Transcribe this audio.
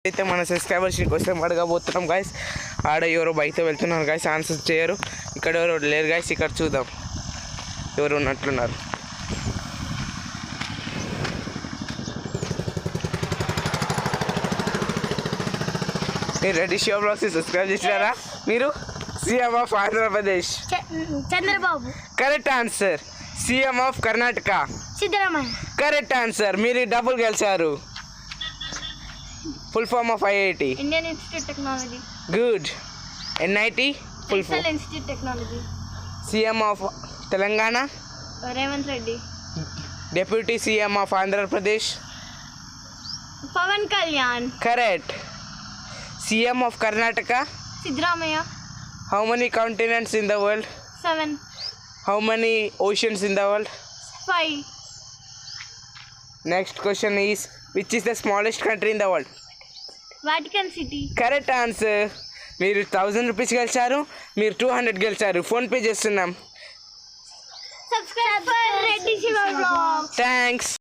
అయితే మన సబ్స్క్రైబర్స్ కోసం అడగబోతున్నాం గాయస్. ఆడ ఎవరో బయట వెళ్తున్నారు గాయస్, ఆన్సర్ చేయరు. ఇక్కడ ఎవరు లేరు గాయస్, ఇక్కడ చూద్దాం ఎవరు ఉన్నట్లున్నారు. మీరు రెడ్డి షో బ్లాగ్స్ సబ్స్క్రైబ్ చేసినారా? మీరు CM of Andhra Pradesh Chandrababu. Correct answer. CM of Karnataka Siddaramaiah. Correct answer. మీరు డబ్బులు గెలిచారు. Full form of IIT Indian institute technology. Good. NIT full form. Institute technology. CM of Telangana Revanth Reddy. Deputy CM of Andhra Pradesh Pawan Kalyan. Correct. CM of Karnataka Siddaramaiah. How many continents in the world? 7. How many oceans in the world? 5. Next question is which is the smallest country in the world? Vatican City. Correct answer. మీరు 1000 rupees గెలిచారు, మీరు 200 గెలిచారు. PhonePe చేస్తున్నాం. Subscribe for Reddy Shiva blogs. Thanks.